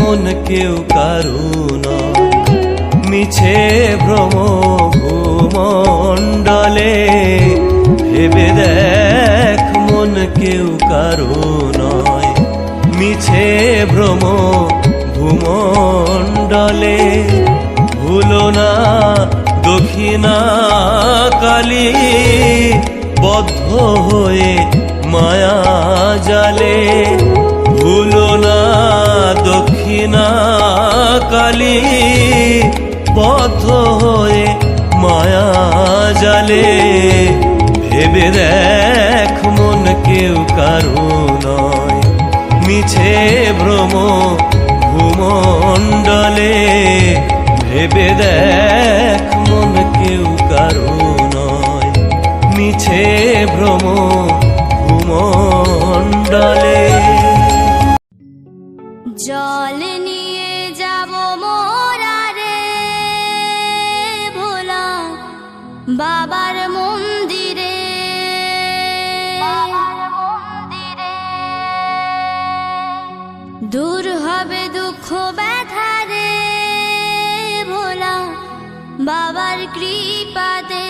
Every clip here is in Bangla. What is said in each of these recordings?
মন কেউ কারু নয়, মিছে ভ্রম ভূমণ্ডলে। ভেবে দেখ মন কেউ কারু নয়, মিছে ভ্রম ভূমণ্ডলে। ভুলো না দক্ষিণা কালী, বদ্ধ হয়ে মায়া জালে। ভুলো না দক্ষিণা কালী, বদ্ধ হয়ে মায়া জালে। ভেবে দেখ মন কেউ কারু নয়, মিছে ভ্রম ভূমণ্ডলে। ভেবে দেখ মন কেউ কারু নয়, মিছে ভ্রম ভূমণ্ডলে। জল নিয়ে যাব মোরা রে ভোলা বাবার মন্দিরে। দূর হবে দুঃখ ব্যথা রে ভোলা বাবার কৃপাতে।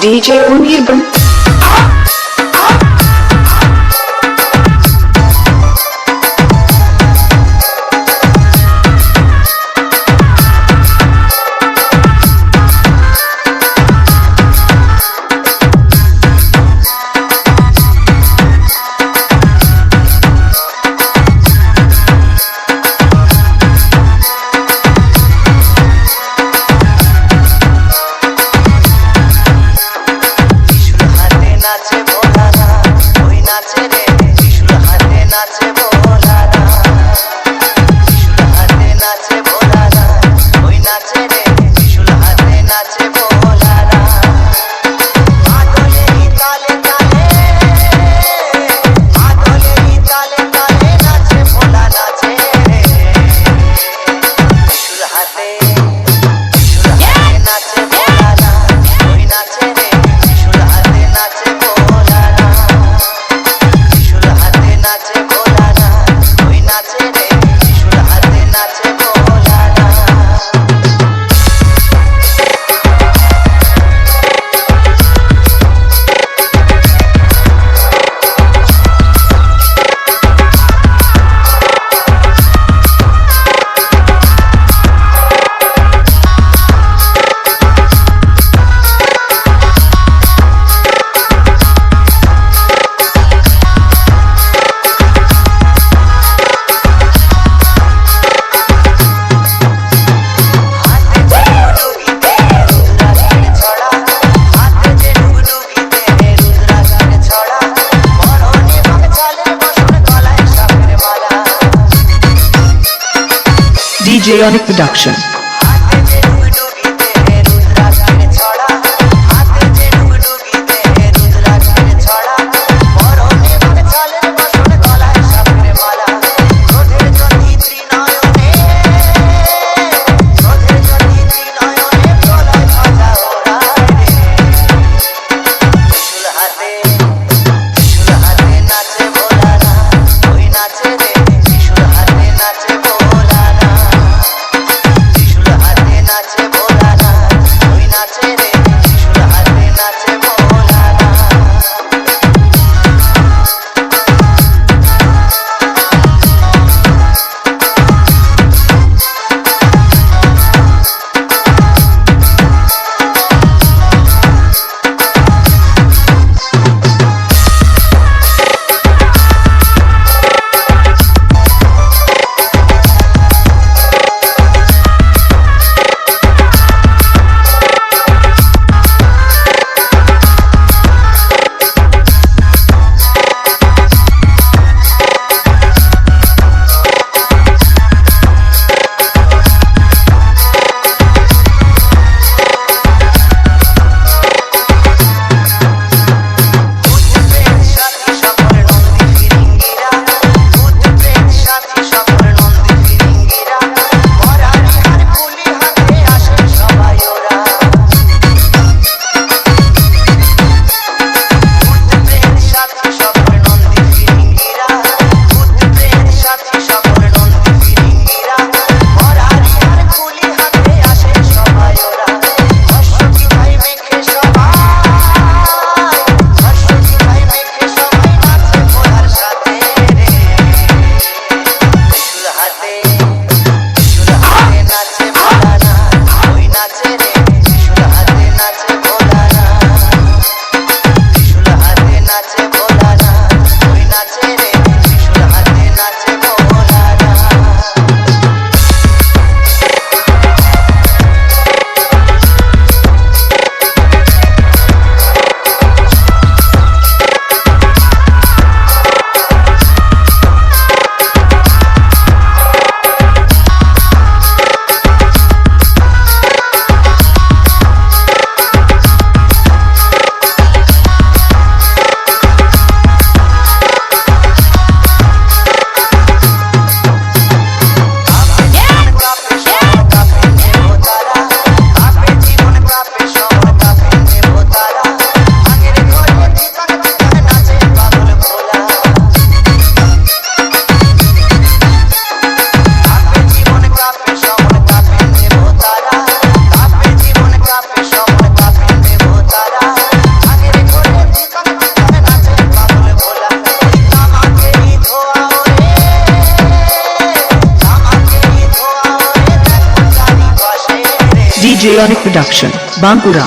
DJ Unirban. DJ Onic Production. DJ Onyx Production, Bankura.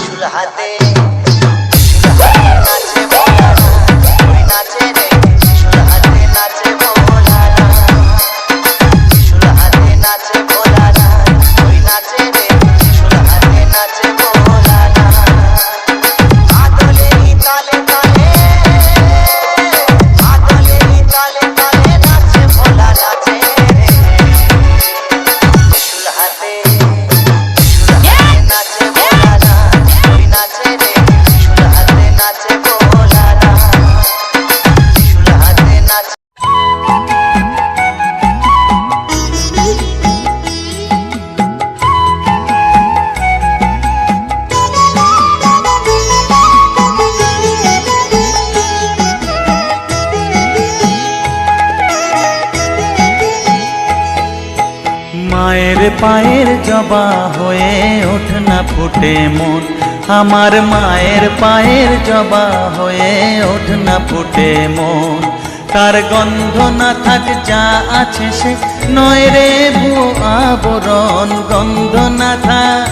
মায়ের পায়ের জবা হয়ে ওঠ না ফুটে মন, আমার মায়ের পায়ের জবা হয়ে ওঠ না ফুটে মন। তার গন্ধ না থাক যা আছে সে নয় রে ভুয়ো আবরণ, গন্ধ না থাক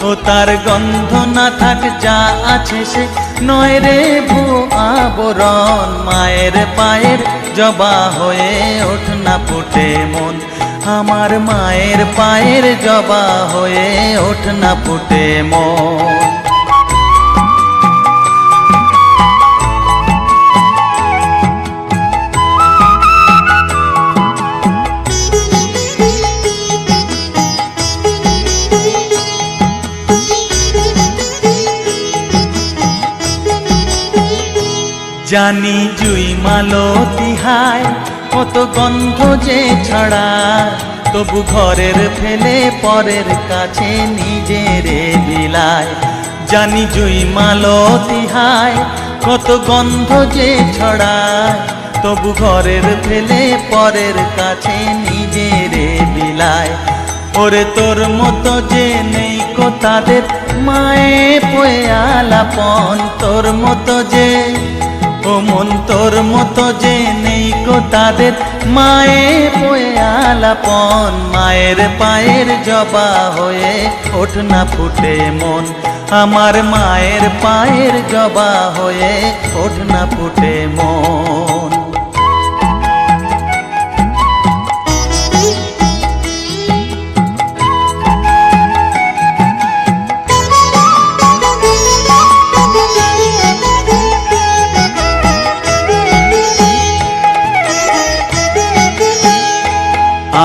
ও তার গন্ধ না থাক যা আছে সে নয় রে ভুয়ো আবরণ। মায়ের পায়ের জবা হয়ে ওঠ না ফুটে মন, আমার মায়ের পায়ের জবা হয়ে ওঠ না ফুটে মন। জানি জুই মালতী হায় কত গন্ধ যে ছড়ায়, তবু ঘরের ফেলে পরের কাছে নিজেরে বিলায়। জানি জুই মালতী হায় কত গন্ধ যে ছড়ায়, তবু ঘরের ফেলে পরের কাছে নিজেরে বিলায়। ওরে তোর মতো যে নেই কো তাদের মায়ে পয়ে আলাপন, তোর মতো যে ও মন তোর মতো যে নেই কো তাদের মায়ে পয়ে আলাপন। মায়ের পায়ের জবা হয়ে ওঠ না ফুটে মন, আমার মায়ের পায়ের জবা হয়ে ওঠ না ফুটে মন।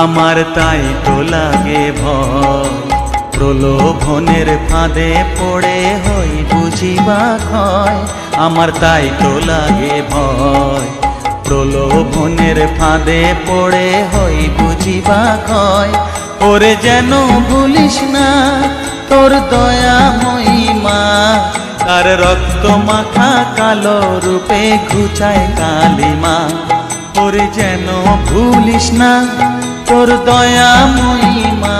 আমার তাই তো লাগে ভয়, প্রলোভনের ফাঁদে পড়ে হই বুঝিবা ক্ষয়। আমার তাই তো লাগে ভয়, প্রলোভনের ফাঁদে পড়ে হই বুঝিবা ক্ষয়। ওরে যেন ভুলিস না তোর দয়া মহিমা, তার রক্ত মাখা কালো রূপে ঘুচায় কালিমা। ওরে যেন ভুলিস না তোর দয়া মহিমা,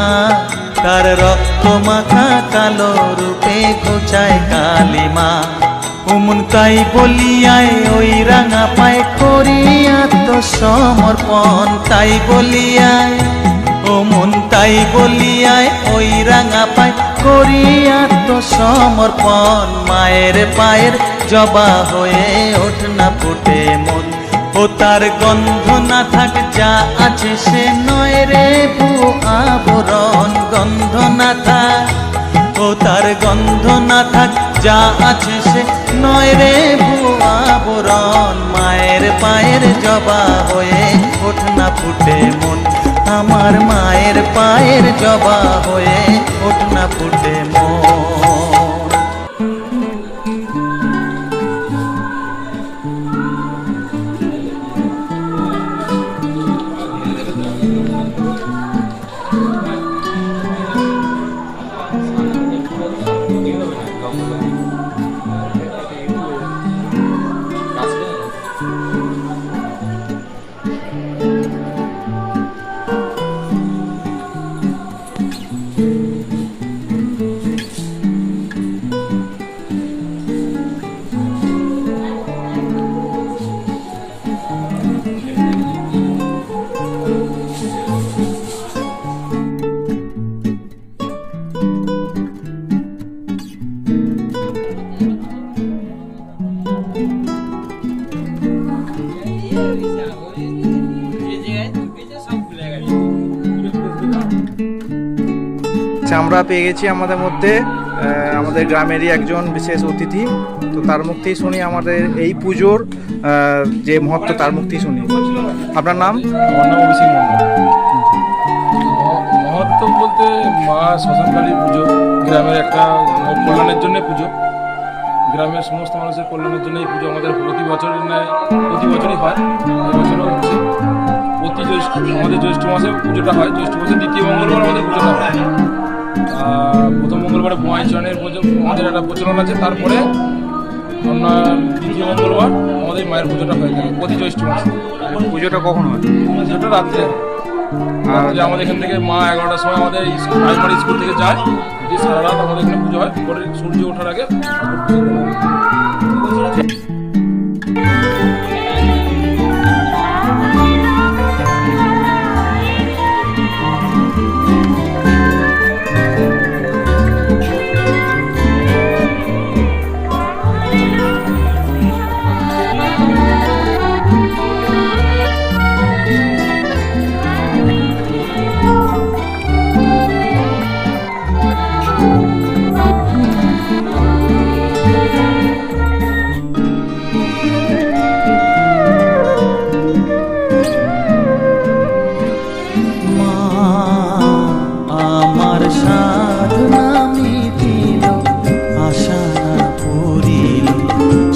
তার রক্ত মাখা কালো রূপে ঘুচায় কালিমা। উমন তাই বলিয়ায় ওই রাঙা পায় করি আত্মসমর্পণ, তাই বলিয়ায় ও মন তাই বলিয়ায় ওই রাঙা পায় করি আত্মসমর্পণ। মায়ের পায়ের জবা হয়ে ওঠ না ফুটে মন, ও তার গন্ধ না থাক যা আছে সে নয় রে ভুয়ো আবরণ, গন্ধ না থাক ও তার গন্ধ না থাক যা আছে সে নয় রে ভুয়ো আবরণ। মায়ের পায়ের জবা হয়ে ওঠ না ফুটে মন, আমার মায়ের পায়ের জবা হয়ে ওঠ না ফুটে মন। আমরা পেয়ে গেছি আমাদের মধ্যে আমাদের গ্রামেরই একজন বিশেষ অতিথি। তো তার মুক্তেই শুনি আমাদের এই পুজোর যে মহত্ব, তার মুক্তেই শুনি। আপনার নাম? আমার নাম অভিষেক মন্ডল। মহত্ব বলতে মা শ্মশানকালী পুজো গ্রামের একটা কল্যাণের জন্য পুজো, গ্রামের সমস্ত মানুষের কল্যাণের জন্য এই পুজো আমাদের প্রতি বছরই হয়। এবছরও হচ্ছে আমাদের জ্যৈষ্ঠ মাসে পুজোটা হয়। জ্যৈষ্ঠ মাসের দ্বিতীয় মঙ্গলবার আমাদের পুজোটা হয়। প্রথম মঙ্গলবারে বোয়াই চয়নের আমাদের একটা প্রচলন আছে, তারপরে দ্বিতীয় মঙ্গলবার আমাদের মায়ের পুজোটা হয়ে থাকে প্রতি জ্যৈষ্ঠ মাসে। পুজোটা কখন হয়? পুজোটা রাত্রে আমাদের এখান থেকে মা 11টার সময় আমাদের প্রাইমারি স্কুল থেকে যায়, সারা রাত আমাদের এখানে পুজো হয়। পরে সূর্য ওঠার আগে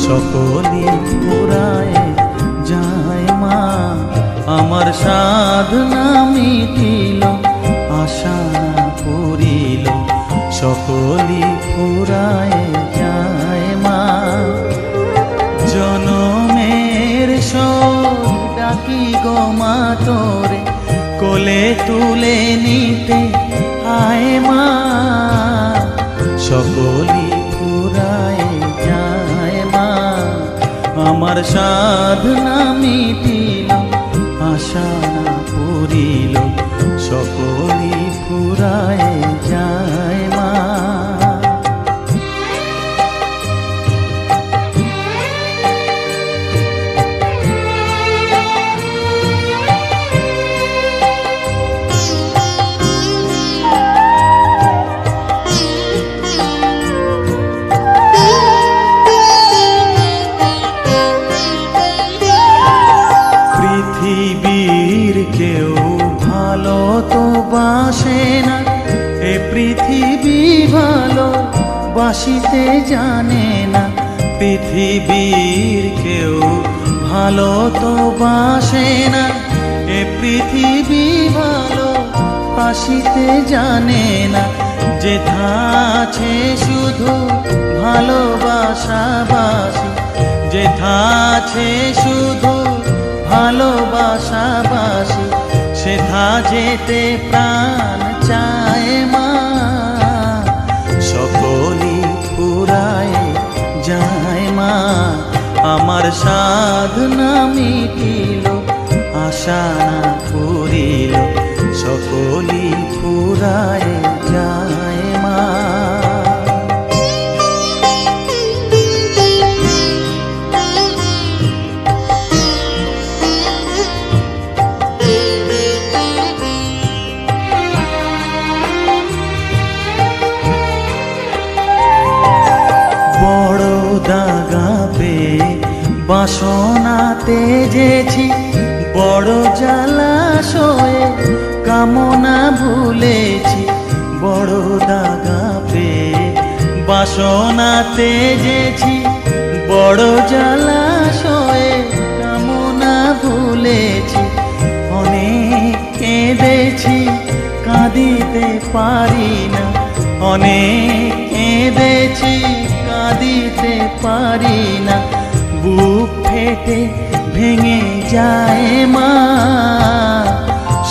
সকলে পুরায় যায় মা, আমার সাধনা মিটিল, আশা পুরিল, সকলে পুরায় যায় মা। জনমের শোক ডাকি গো মা তোরে, কোলে তুলে নিতে আয় মা, সকলে পুরায় যায় মা, আমার সাধনা মিটিল, আশা পুরিল, সকলে পুরায় যায় মা। পৃথিবীর কেউ ভালো তো বাসে না, এ পৃথিবী ভালো বাসিতে জানে না, পৃথিবীর কেউ ভালো তো বাসে না, এ পৃথিবী ভালো বাসিতে জানে না, যেথা আছে শুধু ভালোবাসাবাসি, যেথা আছে শুধু ভালোবাসাবাসি, সেথা যেতে প্রাণ চায় মা, সকলি পুরায় যায় মা, আমার সাধনা মিটিল, আশা পুরিল, সকলি পুরায় যায় মা। বড় দাগা পেয়ে বাসনা তেজেছি, বড় জলাশয়ে কামনা ভুলেছি, বড় দাগা পেয়ে বাসনা তেজেছি, বড় জলাশয়ে কামনা ভুলেছি, অনেক কেঁদেছি কাঁদিতে পারি না, অনেক কেঁদেছি কাঁদিতে পারি না, বুক ফেটে ভেঙে যায় মা,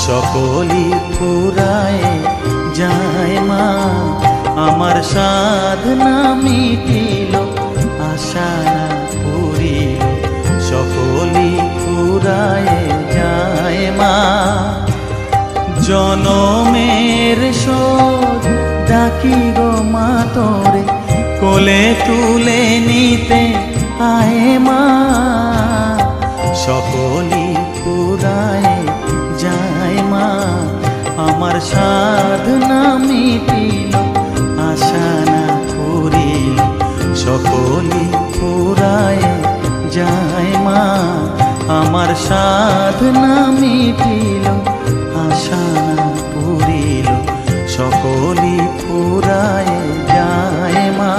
সকলি পুরায় যায় মা, আমার সাধনা মিটিল, আশা পুরিল, সকলি পুরায় যায় মা। জনমের শোধ ডাকি গো মা তোরে, কোলে তুলে নিতে আয় মা, সকলি পুরায় যায় মা, আমার আমার সাধনা মিটিল আশা না করিল সকলি ফুরায় যায় মা আমার সাধনা মিটিল আশা না করিল সকলি ফুরায় যায় মা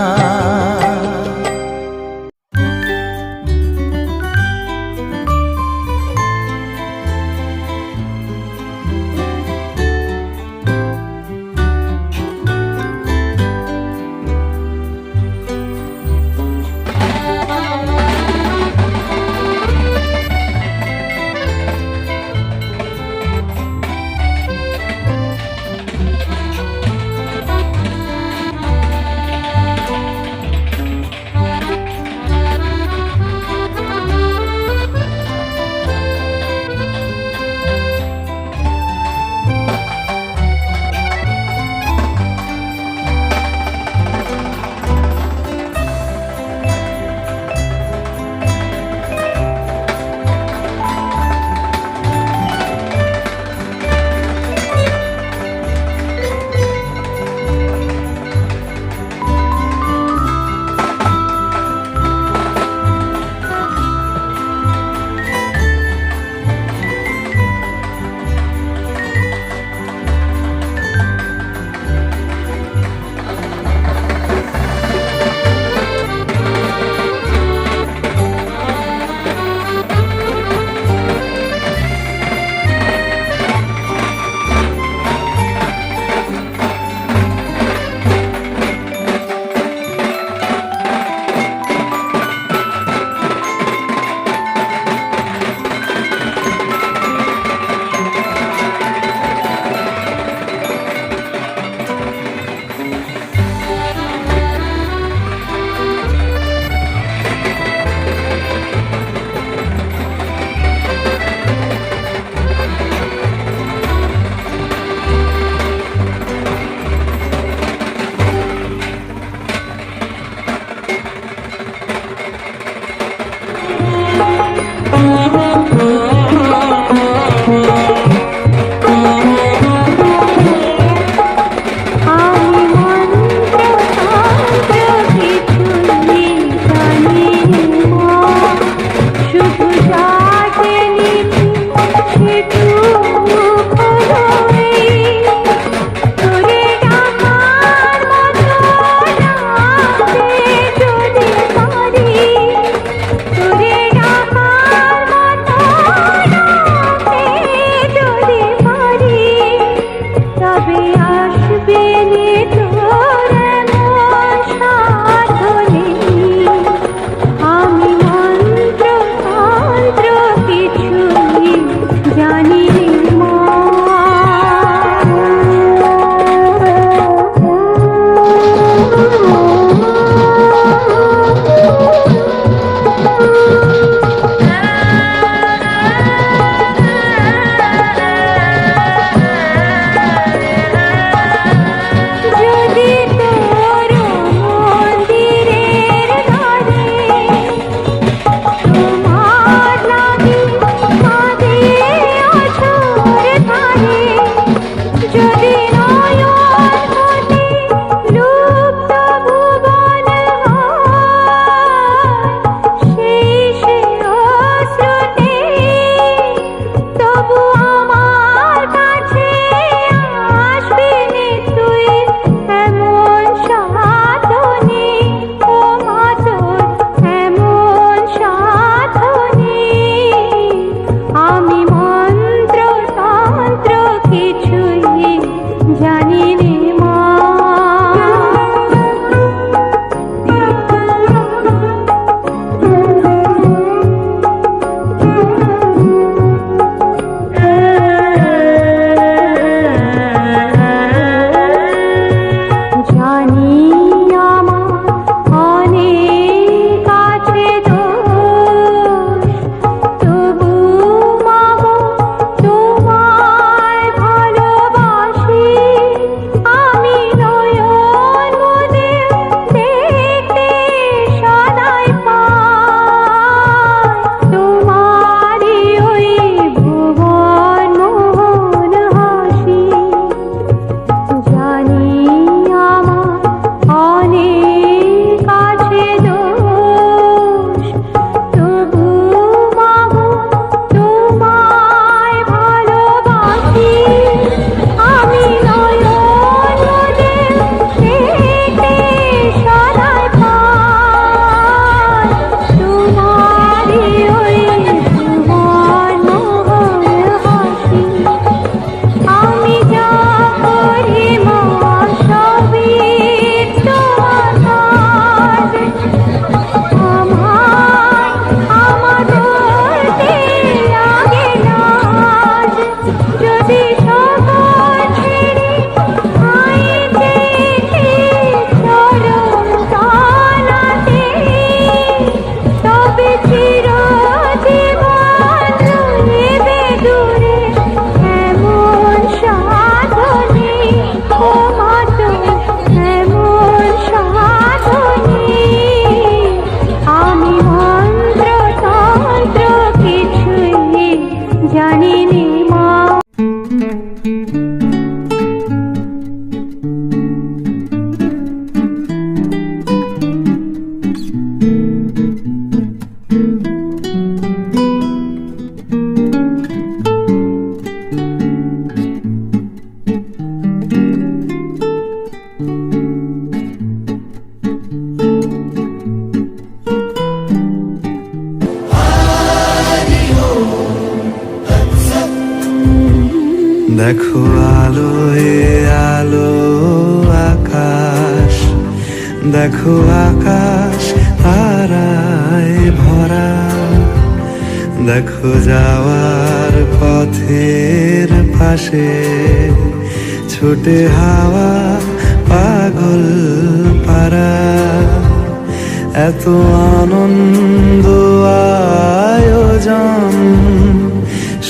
দেখো আলোয় আলো আকাশ, দেখো আকাশ তারায় ভরা, দেখো যাওয়ার পথের পাশে ছোটে হাওয়া পাগল পারা। এত আনন্দ আয়োজন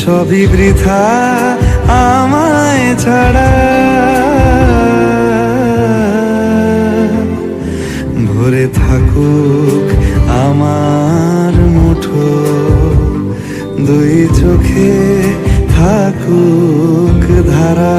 সবই বৃথা আমায় ছাড়া। ভরে থাকুক আমার মুঠো, দুই চোখে থাকুক ধারা।